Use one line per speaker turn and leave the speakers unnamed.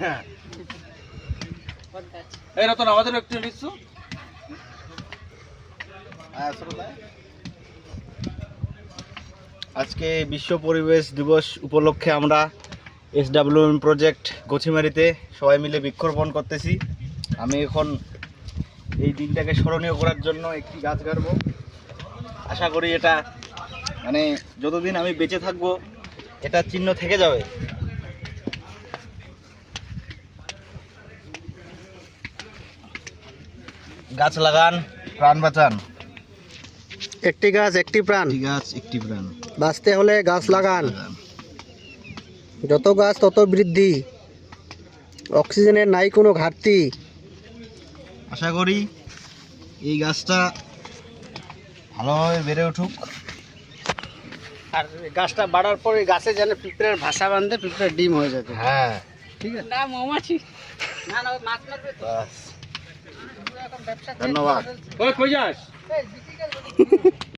হ্যাঁ এই রতন আমাদের একটু লিখছো। আজকে বিশ্ব পরিবেশ দিবস উপলক্ষে আমরা SWM প্রজেক্ট গোছিমারিতে সবাই মিলে বৃক্ষরোপণ করতেছি। আমি এখন এই দিনটাকে স্মরণীয় করার জন্য একটি গাছ গাড়বো। আশা করি এটা মানে যতদিন আমি বেঁচে থাকবো এটা চিহ্ন থেকে যাবে। গাছ লাগান, প্রাণ বাঁচান।
একটি গাছ একটি প্রাণ,
একটি গাছ একটি প্রাণ।
বাঁচতে হলে গাছ লাগান। যত গাছ তত বৃদ্ধি, অক্সিজেনের নাই কোনো ঘাটতি।
আশা করি এই গাছটা ভালোভাবে বেড়ে উঠুক।
আর গাছটা বাড়ার পরে গাছে যেন পিঁপড়ের ভাষা বাঁধে, পিঁপড়ের ডিম হয়ে যাবে।
হ্যাঁ
ঠিক আছে না মৌমাছি না না মাছ মারবে তো।
বাস, ধন্যবাদ।
ওই কই যাস?